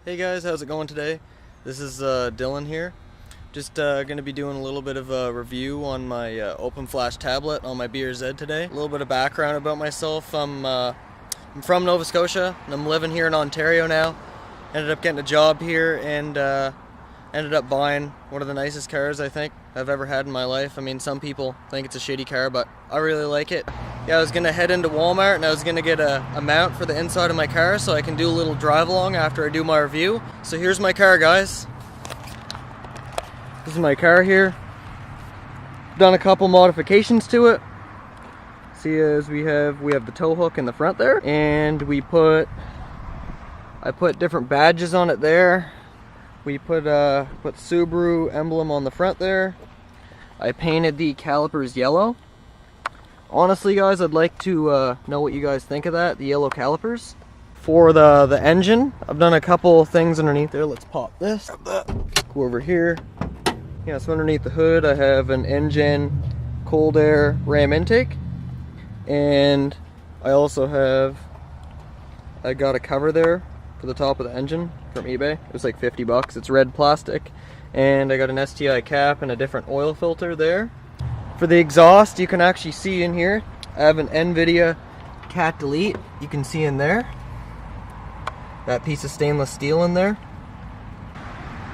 Hey guys, how's it going today? This is Dylan here. Just going to be doing a little bit of a review on my open flash tablet on my BRZ today. A little bit of background about myself. I'm from Nova Scotia and I'm living here in Ontario now. Ended up getting a job here and ended up buying one of the nicest cars I think I've ever had in my life. I mean, some people think it's a shitty car, but I really like it. Yeah, I was gonna head into Walmart and I was gonna get a mount for the inside of my car so I can do a little drive along after I do my review. So here's my car, guys. This is my car here. Done a couple modifications to it. See, as we have the tow hook in the front there, and I put different badges on it there. We put Subaru emblem on the front there. I painted the calipers yellow. Honestly, guys, I'd like to know what you guys think of that, the yellow calipers. For the engine, I've done a couple things underneath there. Let's pop this. Go over here. Yeah, so underneath the hood, I have an engine cold air ram intake. And I also I got a cover there for the top of the engine from eBay. It was like 50 bucks. It's red plastic. And I got an STI cap and a different oil filter there. For the exhaust, you can actually see in here, I have an NVIDIA cat delete. You can see in there. That piece of stainless steel in there.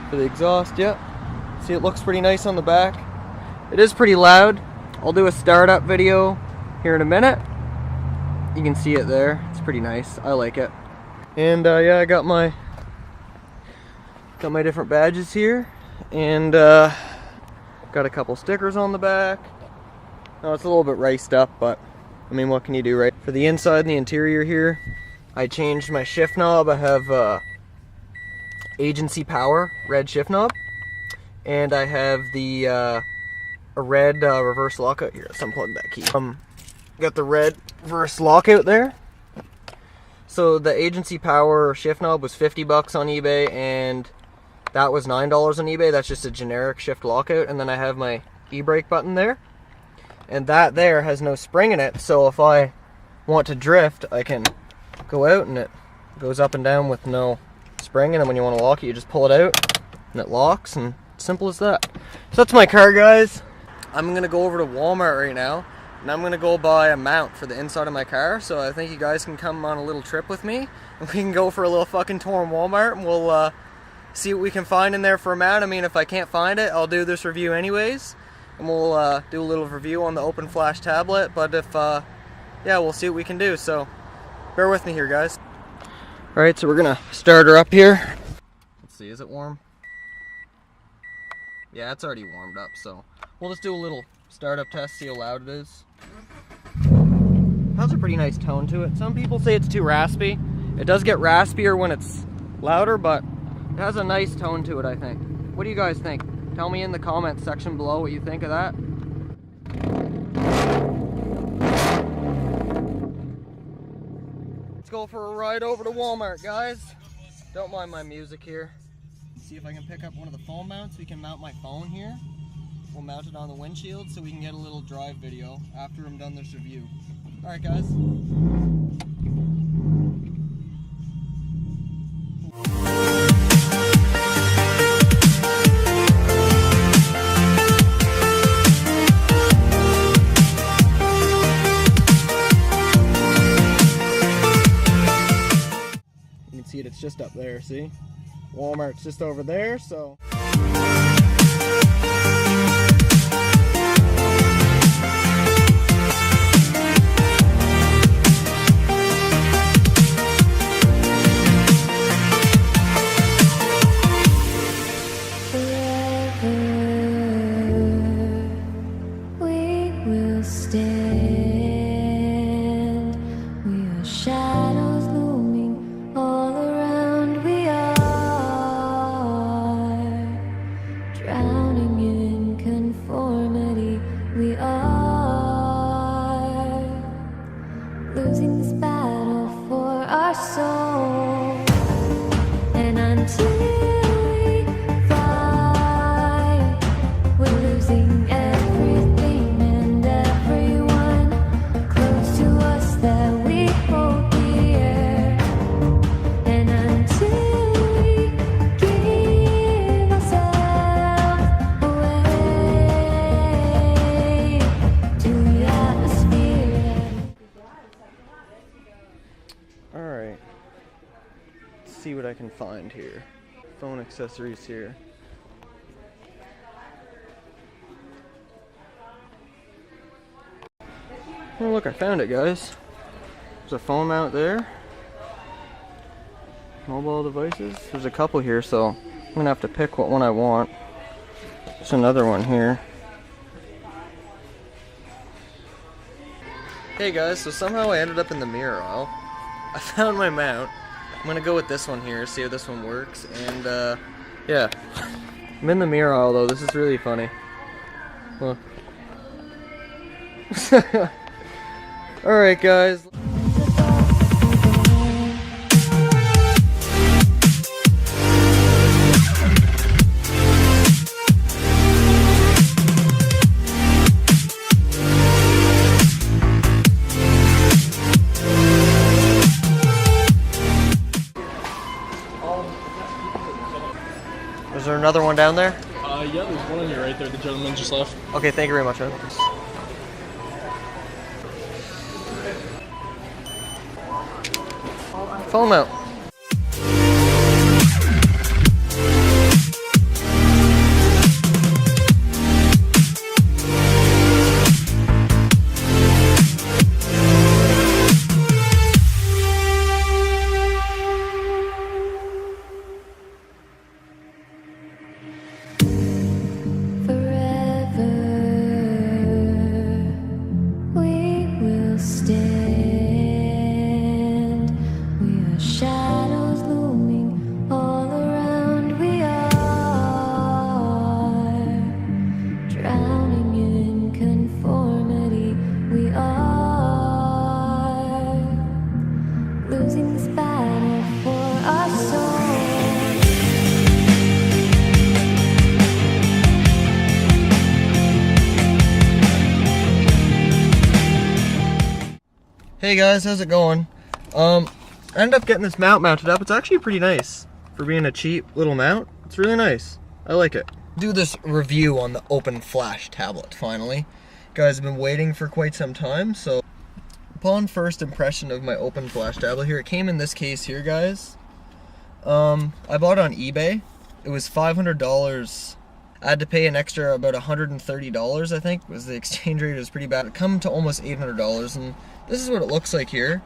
For the exhaust, yeah. See, it looks pretty nice on the back. It is pretty loud. I'll do a startup video here in a minute. You can see it there. It's pretty nice. I like it. And yeah, I got my different badges here. And got a couple stickers on the back. Now it's a little bit riced up, but I mean, what can you do, right? For the inside and the interior here, I changed my shift knob. I have agency power red shift knob, and I have the a red reverse lockout here. Let's unplug that key. Got the red reverse lockout there. So the agency power shift knob was 50 bucks on eBay, and that was $9 on eBay. That's just a generic shift lockout. And then I have my e-brake button there. And that there has no spring in it. So if I want to drift, I can go out and it goes up and down with no spring. And then when you want to lock it, you just pull it out and it locks. And simple as that. So that's my car, guys. I'm going to go over to Walmart right now. And I'm going to go buy a mount for the inside of my car. So I think you guys can come on a little trip with me. And we can go for a little fucking tour in Walmart. And we'll see what we can find in there for a mount. I mean, if I can't find it, I'll do this review anyways, and we'll do a little review on the open flash tablet. But if yeah, we'll see what we can do, so bear with me here, guys. Alright, so we're gonna start her up here. Let's see, is it warm? Yeah, it's already warmed up, so we'll just do a little startup test, see how loud it is. It has a pretty nice tone to it. Some people say it's too raspy. It does get raspier when it's louder, but it has a nice tone to it, I think. What do you guys think? Tell me in the comments section below what you think of that. Let's go for a ride over to Walmart, guys. Don't mind my music here. See if I can pick up one of the phone mounts. We can mount my phone here. We'll mount it on the windshield so we can get a little drive video after I'm done this review. Alright, guys. See it, it's just up there, see? Walmart's just over there, so I can find here. Phone accessories here. Oh look, I found it, guys. There's a phone mount there. Mobile devices. There's a couple here, so I'm gonna have to pick what one I want. There's another one here. Hey guys, so somehow I ended up in the mirror aisle. I found my mount. I'm gonna go with this one here, see if this one works, and yeah. I'm in the mirror aisle though, this is really funny. Look. Alright guys. Is there another one down there? Yeah, there's one on your right there. The gentleman just left. Okay, thank you very much, man. Phone mount. Hey guys, how's it going? I ended up getting this mount mounted up. It's actually pretty nice for being a cheap little mount. It's really nice. I like it. Do this review on the Open Flash tablet finally. You guys have been waiting for quite some time, so upon first impression of my Open Flash tablet here, it came in this case here, guys. I bought it on eBay. It was $500. I had to pay an extra about $130, I think, was the exchange rate. It was pretty bad. It come to almost $800, and this is what it looks like here.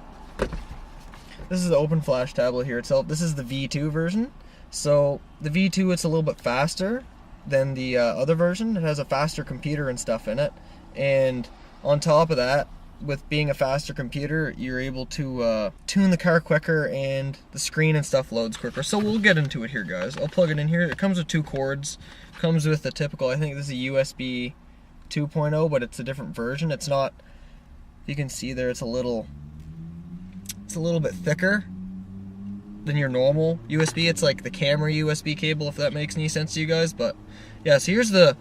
This is the Open Flash tablet here itself. This is the V2 version. So the V2, it's a little bit faster than the other version. It has a faster computer and stuff in it. And on top of that, with being a faster computer, you're able to tune the car quicker and the screen and stuff loads quicker. So we'll get into it here, guys. I'll plug it in here. It comes with 2 cords. Comes with the typical, I think this is a USB 2.0, but it's a different version. It's not, you can see there, it's a little bit thicker than your normal USB. It's like the camera USB cable, if that makes any sense to you guys. But yeah, so here's the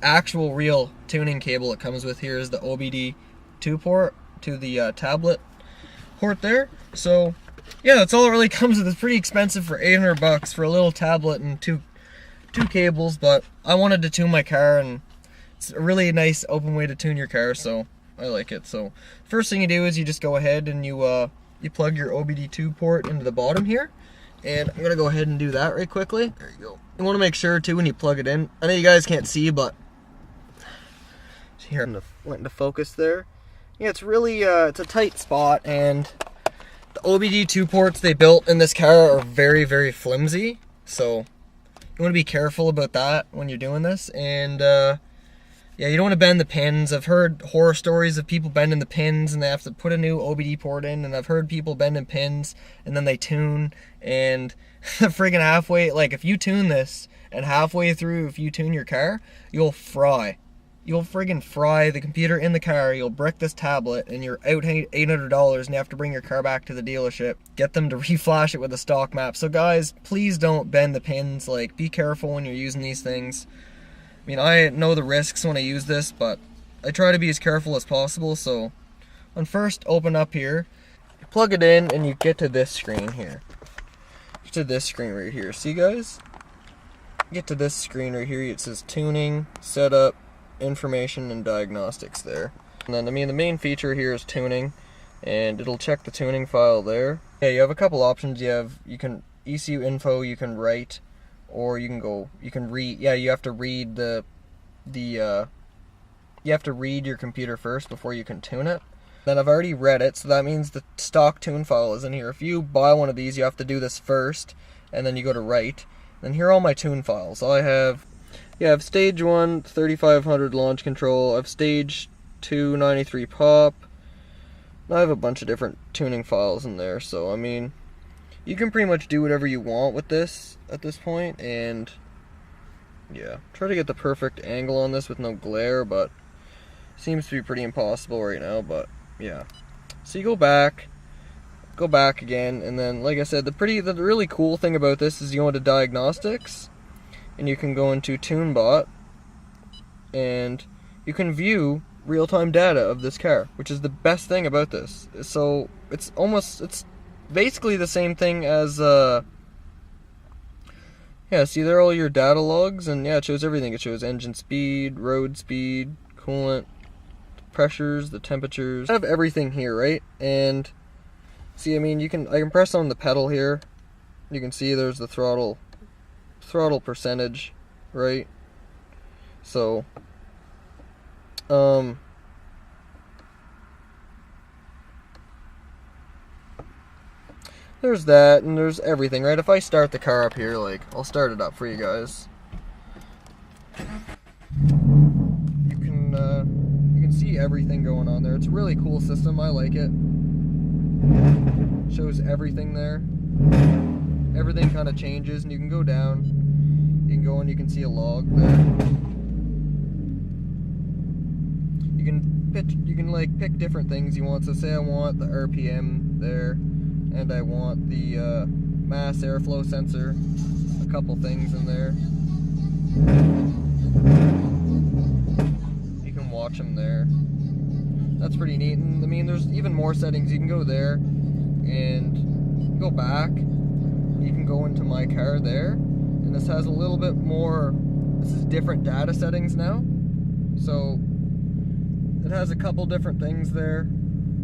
actual real tuning cable it comes with. Here is the OBD2 port to the tablet port there. So yeah, that's all it really comes with. It's pretty expensive for 800 bucks for a little tablet and two cables, but I wanted to tune my car, and it's a really nice open way to tune your car, so I like it. So first thing you do is you just go ahead and you plug your OBD2 port into the bottom here, and I'm gonna go ahead and do that right quickly. There you go. You want to make sure too when you plug it in. I know you guys can't see, but here I'm went into focus there. Yeah, it's really it's a tight spot, and the OBD2 ports they built in this car are very, very flimsy, so you want to be careful about that when you're doing this. And yeah, you don't want to bend the pins. I've heard horror stories of people bending the pins and they have to put a new OBD port in, and I've heard people bending pins and then they tune, and the friggin' halfway, like if you tune this and halfway through, if you tune your car, you'll fry. You'll friggin' fry the computer in the car, you'll brick this tablet, and you're out $800, and you have to bring your car back to the dealership, get them to reflash it with a stock map. So guys, please don't bend the pins. Like, be careful when you're using these things. I mean, I know the risks when I use this, but I try to be as careful as possible. So on first open up here, you plug it in and you get to this screen here. Get to this screen right here. See guys? Get to this screen right here. It says tuning, setup, information, and diagnostics there. And then, I mean, the main feature here is tuning, and it'll check the tuning file there. Yeah, you have a couple options. You can ECU info you can write, or you can read. Yeah, you have to read you have to read your computer first before you can tune it. Then I've already read it, so that means the stock tune file is in here. If you buy one of these, you have to do this first, and then you go to write. Then here are all my tune files. I have stage 1, 3500 launch control. I have stage 2, 93 pop. I have a bunch of different tuning files in there, so I mean, you can pretty much do whatever you want with this at this point, and yeah, try to get the perfect angle on this with no glare, but seems to be pretty impossible right now, but yeah. So you go back again, and then, like I said, the really cool thing about this is you go into diagnostics, and you can go into TuneBot, and you can view real-time data of this car, which is the best thing about this. So it's basically the same thing as see, there are all your data logs, and yeah, it shows everything. It shows engine speed, road speed, coolant, the pressures, the temperatures. I have everything here, right? And see, I mean, I can press on the pedal here. You can see there's the throttle percentage, right? So there's that, and there's everything, right? If I start the car up here, like, I'll start it up for you guys. You can see everything going on there. It's a really cool system. I like it. Shows everything there. Everything kind of changes, and you can go down. You can go and you can see a log there. You can like pick different things you want. So say I want the RPM there, and I want the mass airflow sensor, a couple things in there. You can watch them there. That's pretty neat. And I mean, there's even more settings. You can go there and go back. You can go into my car there, and this has a little bit more. This is different data settings now, so it has a couple different things there.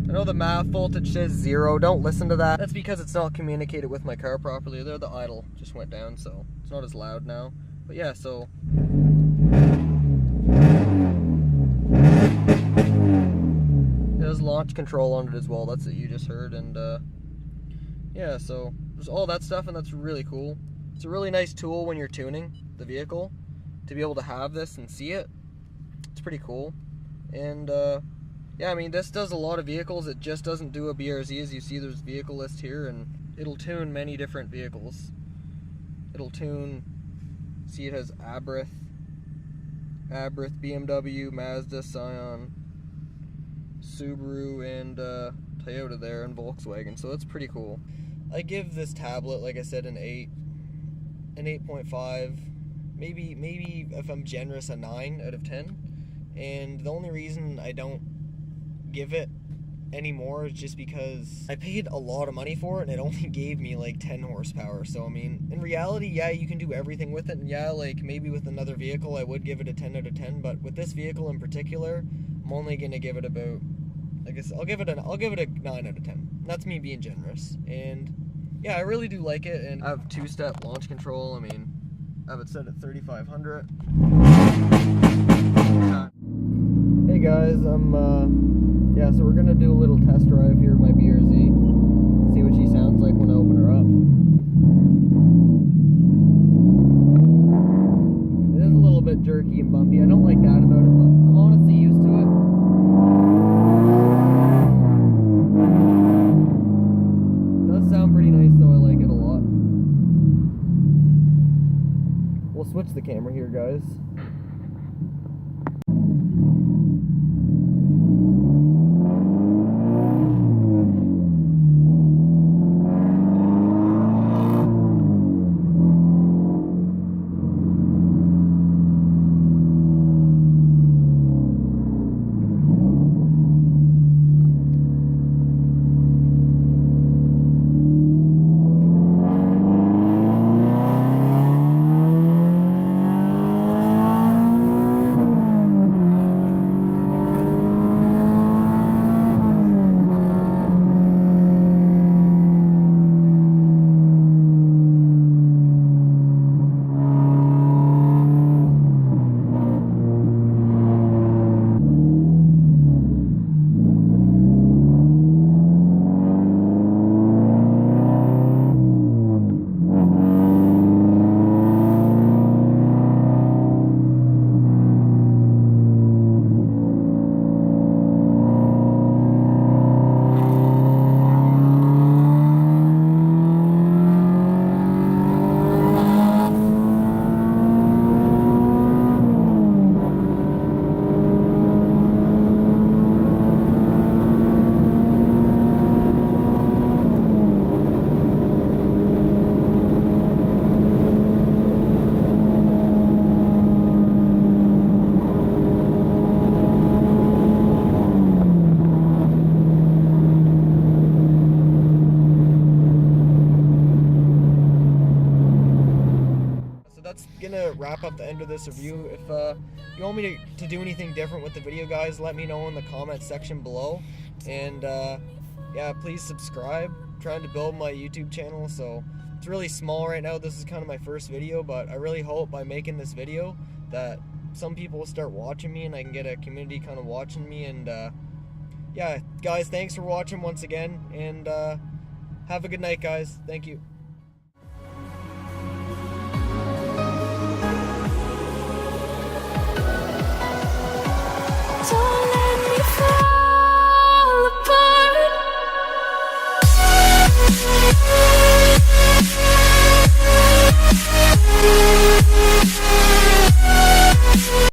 I know the MAF voltage says 0. Don't listen to that. That's because it's not communicated with my car properly. There, the idle just went down, so it's not as loud now. But yeah, so it has launch control on it as well. That's what you just heard, and yeah, so there's all that stuff, and that's really cool. It's a really nice tool when you're tuning the vehicle to be able to have this and see it. It's pretty cool. And yeah, I mean, this does a lot of vehicles. It just doesn't do a BRZ. As you see, there's vehicle list here, and it'll tune many different vehicles. It'll tune, see, it has Abrith, BMW, Mazda, Scion, Subaru, and Toyota there, and Volkswagen. So that's pretty cool. I give this tablet, like I said, an 8.5, maybe if I'm generous, a 9 out of 10. And the only reason I don't give it anymore is just because I paid a lot of money for it, and it only gave me like 10 horsepower. So I mean, in reality, yeah, you can do everything with it, and yeah, like maybe with another vehicle I would give it a 10 out of 10, but with this vehicle in particular, I'm only gonna give it about, I guess I'll give it a 9 out of 10. That's me being generous. And yeah, I really do like it, and I have 2-step launch control. I mean, I have it set at 3500. Hey guys, yeah, so we're gonna do a little test drive here of my BRZ. See what she sounds like when I open her up. It is a little bit jerky and bumpy. I don't like that about it, but I'm honestly used to it. It does sound pretty nice though, I like it a lot. We'll switch the camera here, guys. wrap up the end of this review. If you want me to do anything different with the video, guys, let me know in the comment section below. And yeah, please subscribe. I'm trying to build my YouTube channel, so it's really small right now. This is kind of my first video, but I really hope by making this video that some people will start watching me and I can get a community kind of watching me. And yeah, guys, thanks for watching once again, and have a good night, guys. Thank you. Don't let me fall apart.